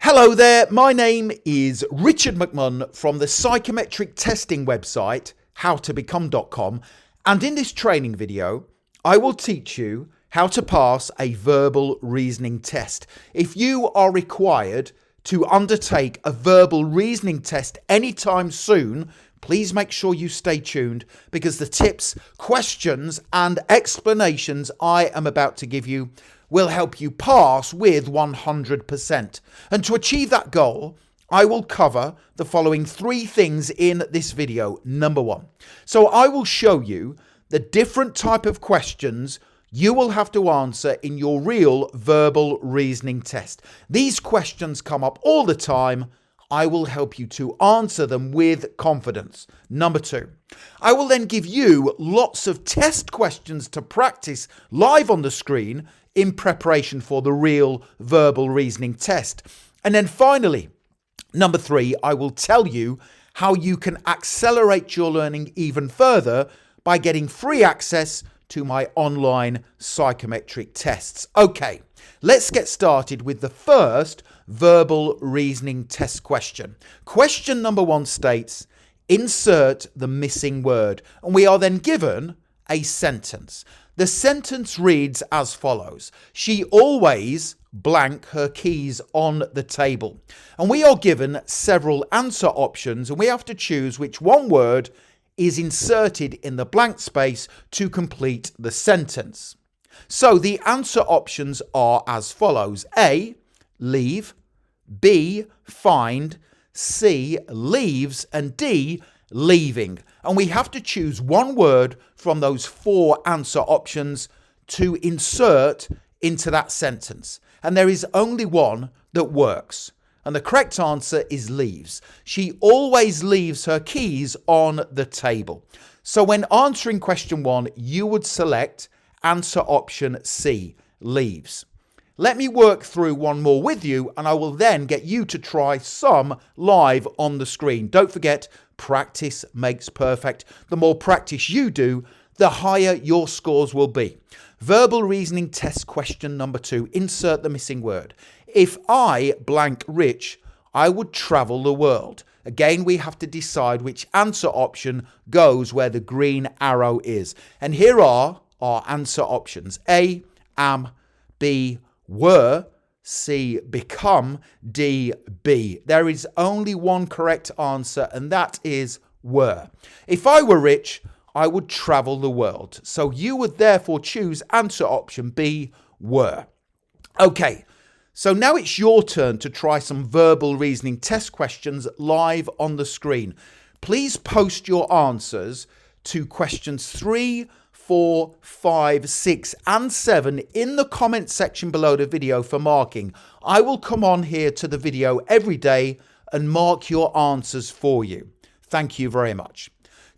Hello there, my name is Richard McMunn from the psychometric testing website howtobecome.com, and in this training video I will teach you how to pass a verbal reasoning test. If you are required to undertake a verbal reasoning test anytime soon, please make sure you stay tuned, because the tips, questions and explanations I am about to give you will help you pass with 100%. And to achieve that goal, I will cover the following three things in this video. Number one, so I will show you the different type of questions you will have to answer in your real verbal reasoning test. These questions come up all the time. I will help you to answer them with confidence. Number two, I will then give you lots of test questions to practice live on the screen in preparation for the real verbal reasoning test. And then finally, number three, I will tell you how you can accelerate your learning even further by getting free access to my online psychometric tests. Okay, let's get started with the first verbal reasoning test question. Question number one states, insert the missing word. And we are then given a sentence. The sentence reads as follows. She always blank her keys on the table. And we are given several answer options, and we have to choose which one word is inserted in the blank space to complete the sentence. So the answer options are as follows. A, leave. B, find. C, leaves. And D, leaving. And we have to choose one word from those four answer options to insert into that sentence. And there is only one that works. And the correct answer is leaves. She always leaves her keys on the table. So when answering question one, you would select answer option C, leaves. Let me work through one more with you, and I will then get you to try some live on the screen. Don't forget, practice makes perfect. The more practice you do, the higher your scores will be. Verbal reasoning test question number two, insert the missing word. If I blank rich, I would travel the world. Again, we have to decide which answer option goes where the green arrow is. And here are our answer options. A, am. B, were. C, become. D, be. There is only one correct answer, and that is were. If I were rich, I would travel the world. So you would therefore choose answer option B, were. Okay, so now it's your turn to try some verbal reasoning test questions live on the screen. Please post your answers to questions 3, 4, 5, 6 and 7 in the comment section below the video for marking. I will come on here to the video every day and mark your answers for you. Thank you very much.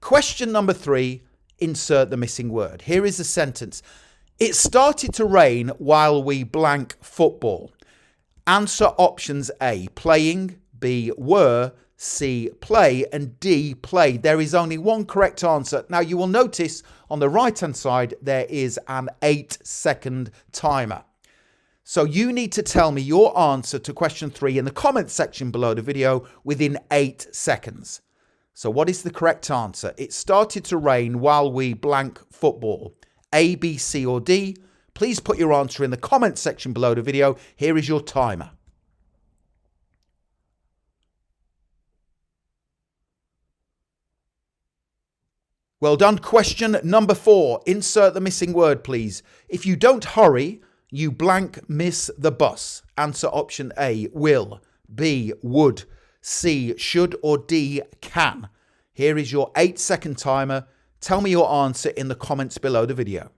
Question number 3, insert the missing word. Here is the sentence. It started to rain while we blank football. Answer options A, playing. B, were. C, play. And D, played. There is only one correct answer. Now you will notice on the right hand side there is an 8-second timer. So you need to tell me your answer to question 3 in the comment section below the video within 8 seconds. So what is the correct answer? It started to rain while we blank football. A, B, C or D? Please put your answer in the comment section below the video. Here is your timer. Well done. Question number 4. Insert the missing word, please. If you don't hurry, you blank miss the bus. Answer option A, will. B, would. C, should or D, can. Here is your 8-second timer. Tell me your answer in the comments below the video.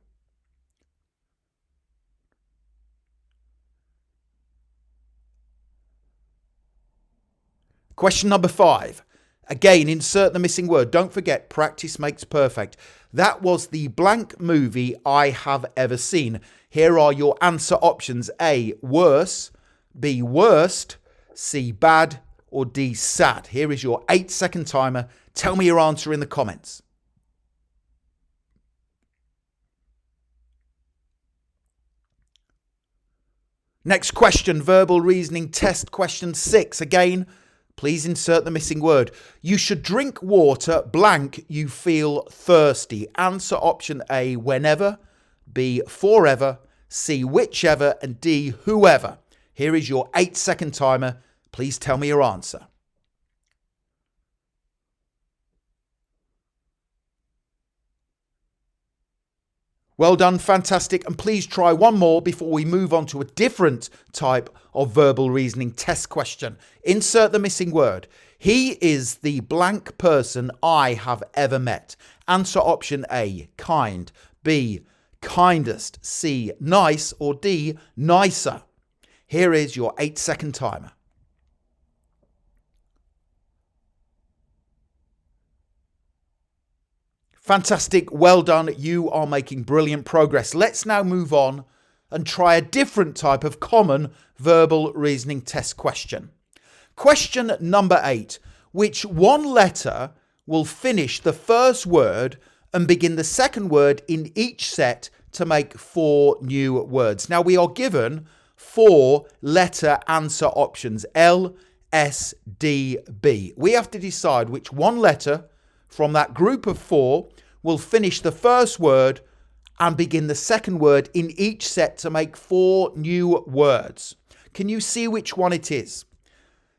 Question number 5. Again, insert the missing word. Don't forget, practice makes perfect. That was the blank movie I have ever seen. Here are your answer options. A, worse. B, worst. C, bad. Or D, sad. Here is your 8-second timer. Tell me your answer in the comments. Next question, verbal reasoning test question 6. Again, please insert the missing word. You should drink water blank you feel thirsty. Answer option A, whenever, B, forever, C, whichever, and D, whoever. Here is your 8-second timer. Please tell me your answer. Well done, fantastic. And please try one more before we move on to a different type of verbal reasoning test question. Insert the missing word. He is the blank person I have ever met. Answer option A, kind, B, kindest, C, nice, or D, nicer. Here is your 8-second timer. Fantastic, well done. You are making brilliant progress. Let's now move on and try a different type of common verbal reasoning test question. Question number 8. Which one letter will finish the first word and begin the second word in each set to make 4 new words? Now we are given 4 letter answer options, L, S, D, B. We have to decide which one letter from that group of 4 will finish the first word and begin the second word in each set to make 4 new words. Can you see which one it is?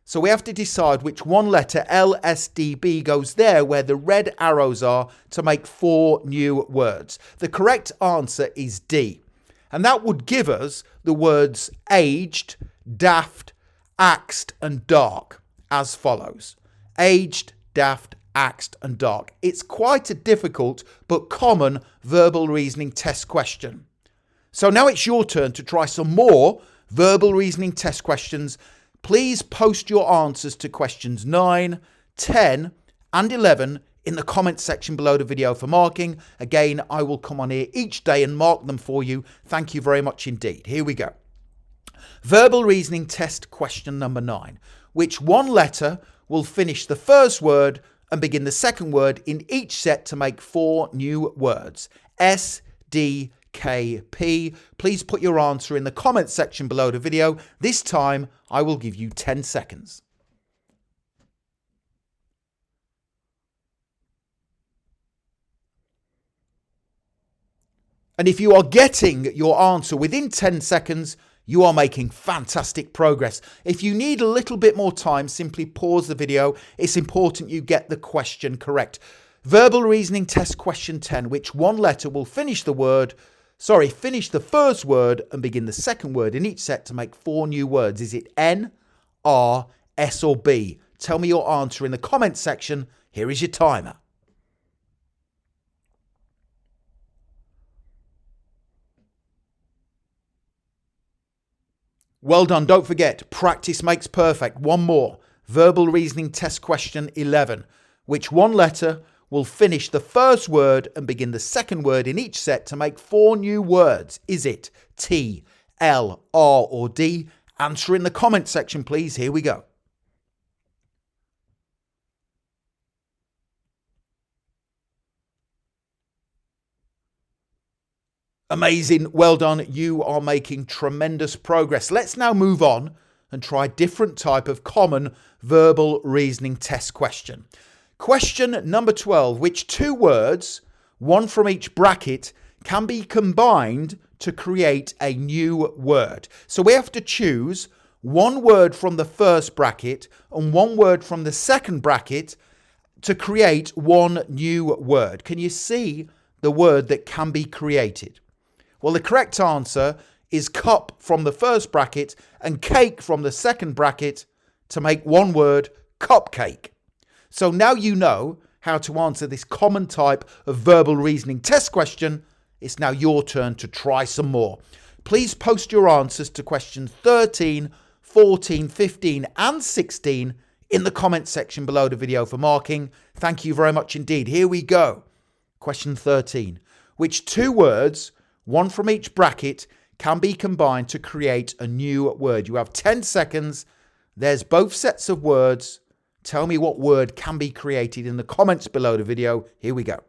So we have to decide which one letter, L, S, D, B, goes there where the red arrows are to make 4 new words. The correct answer is D. And that would give us the words aged, daft, axed, and dark as follows. Aged, daft, axed, and dark. It's quite a difficult but common verbal reasoning test question. So now it's your turn to try some more verbal reasoning test questions. Please post your answers to questions 9, 10, and 11 in the comment section below the video for marking. Again, I will come on here each day and mark them for you. Thank you very much indeed. Here we go. Verbal reasoning test question number 9. Which one letter will finish the first word and begin the second word in each set to make 4 new words? S, D, K, P. Please put your answer in the comment section below the video. This time I will give you 10 seconds. And if you are getting your answer within 10 seconds, you are making fantastic progress. If you need a little bit more time, simply pause the video. It's important you get the question correct. Verbal reasoning test question 10. Which one letter will finish the first word and begin the second word in each set to make 4 new words? Is it N, R, S, or B? Tell me your answer in the comment section. Here is your timer. Well done. Don't forget, practice makes perfect. One more. Verbal reasoning test question 11. Which one letter will finish the first word and begin the second word in each set to make 4 new words? Is it T, L, R, or D? Answer in the comment section, please. Here we go. Amazing. Well done. You are making tremendous progress. Let's now move on and try a different type of common verbal reasoning test question. Question number 12. Which 2 words, one from each bracket, can be combined to create a new word? So we have to choose one word from the first bracket and one word from the second bracket to create one new word. Can you see the word that can be created? Well, the correct answer is cup from the first bracket and cake from the second bracket to make one word, cupcake. So now you know how to answer this common type of verbal reasoning test question. It's now your turn to try some more. Please post your answers to questions 13, 14, 15, and 16 in the comment section below the video for marking. Thank you very much indeed. Here we go. Question 13. Which 2 words, one from each bracket, can be combined to create a new word? You have 10 seconds. There's both sets of words. Tell me what word can be created in the comments below the video. Here we go.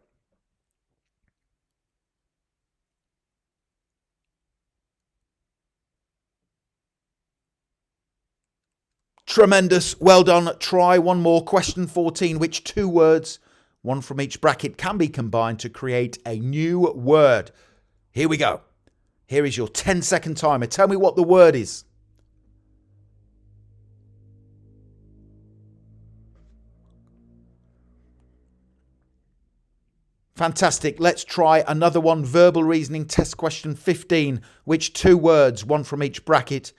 Tremendous. Well done. Try one more. Question 14. Which two words, one from each bracket, can be combined to create a new word? Here we go. Here is your 10-second timer. Tell me what the word is. Fantastic. Let's try another one. Verbal reasoning test question 15. Which two words, one from each bracket,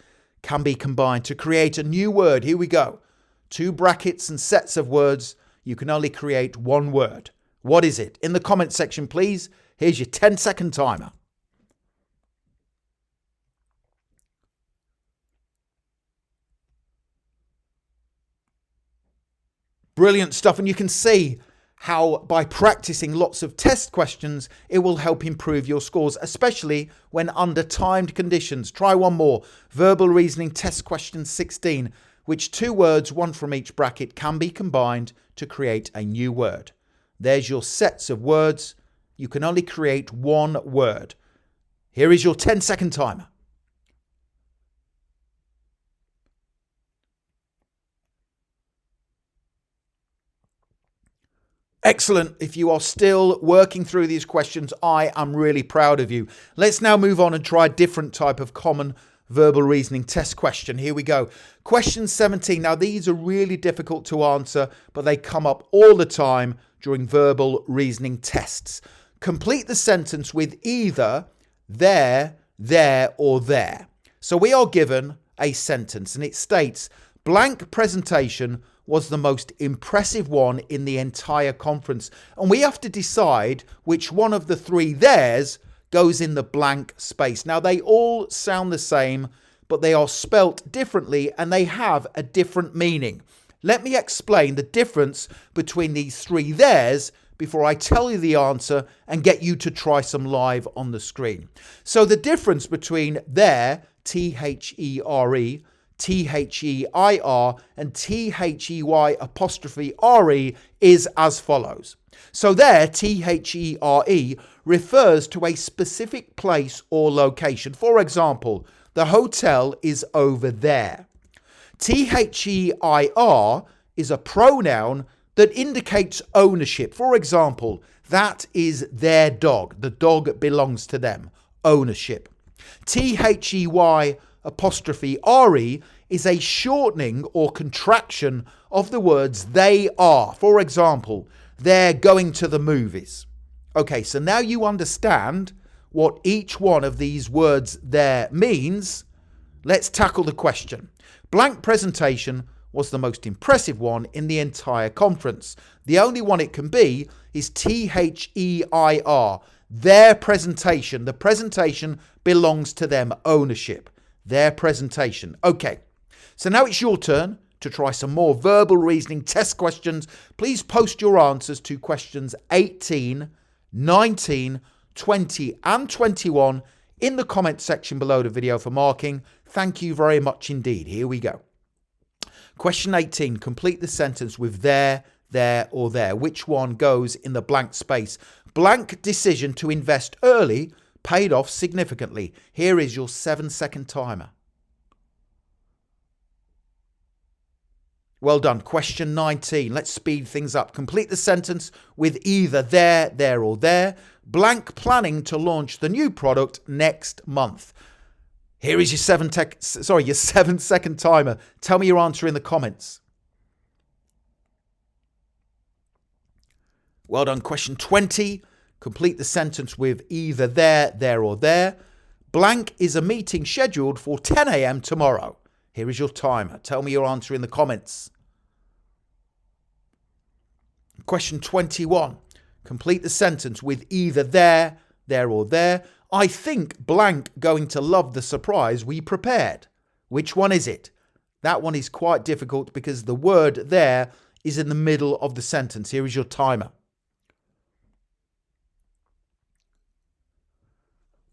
can be combined to create a new word? Here we go. Two brackets and sets of words. You can only create one word. What is it? In the comment section, please. Here's your 10-second timer. Brilliant stuff. And you can see how by practicing lots of test questions, it will help improve your scores, especially when under timed conditions. Try one more. Verbal reasoning test question 16. Which two words, one from each bracket, can be combined to create a new word? There's your sets of words. You can only create one word. Here is your 10-second timer. Excellent. If you are still working through these questions, I am really proud of you. Let's now move on and try a different type of common verbal reasoning test question. Here we go. Question 17. Now, these are really difficult to answer, but they come up all the time during verbal reasoning tests. Complete the sentence with either there, or there. So we are given a sentence and it states, blank presentation was the most impressive one in the entire conference. And we have to decide which one of the three theirs goes in the blank space. Now, they all sound the same, but they are spelt differently and they have a different meaning. Let me explain the difference between these three theirs before I tell you the answer and get you to try some live on the screen. So the difference between there, T-H-E-R-E, T-H-E-I-R and T-H-E-Y apostrophe R-E is as follows. So there, T-H-E-R-E refers to a specific place or location. For example, the hotel is over there. T-H-E-I-R is a pronoun that indicates ownership. For example, that is their dog. The dog belongs to them. Ownership. T-H-E-Y apostrophe R-E is a shortening or contraction of the words they are. For example, they're going to the movies. Okay, so now you understand what each one of these words there means. Let's tackle the question. Blank presentation was the most impressive one in the entire conference. The only one it can be is T-H-E-I-R. Their presentation. The presentation belongs to them. Ownership. Their presentation. Okay, so now it's your turn to try some more verbal reasoning test questions. Please post your answers to questions 18, 19, 20 and 21 in the comment section below the video for marking. Thank you very much indeed. Here we go. Question 18. Complete the sentence with there, or there. Which one goes in the blank space? Blank decision to invest early paid off significantly. Here is your 7-second timer. Well done. Question 19. Let's speed things up. Complete the sentence with either there, or there. Blank planning to launch the new product next month. Here is your 7-second timer. Tell me your answer in the comments. Well done. Question 20. Complete the sentence with either there, or there. Blank is a meeting scheduled for 10 a.m. tomorrow. Here is your timer. Tell me your answer in the comments. Question 21. Complete the sentence with either there, or there. I think blank going to love the surprise we prepared. Which one is it? That one is quite difficult because the word there is in the middle of the sentence. Here is your timer.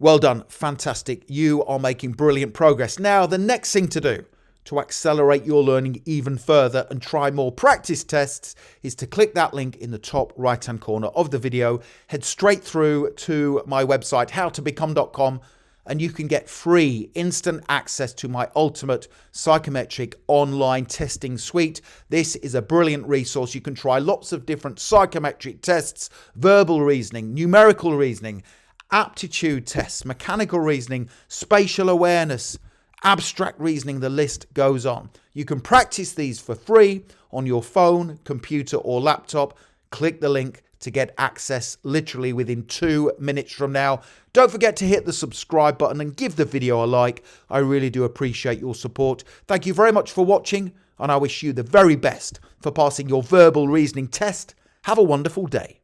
Well done. Fantastic. You are making brilliant progress. Now, the next thing to do to accelerate your learning even further and try more practice tests is to click that link in the top right-hand corner of the video. Head straight through to my website, howtobecome.com, and you can get free instant access to my ultimate psychometric online testing suite. This is a brilliant resource. You can try lots of different psychometric tests, verbal reasoning, numerical reasoning, aptitude tests, mechanical reasoning, spatial awareness, abstract reasoning, the list goes on. You can practice these for free on your phone, computer or laptop. Click the link to get access literally within 2 minutes from now. Don't forget to hit the subscribe button and give the video a like. I really do appreciate your support. Thank you very much for watching, and I wish you the very best for passing your verbal reasoning test. Have a wonderful day.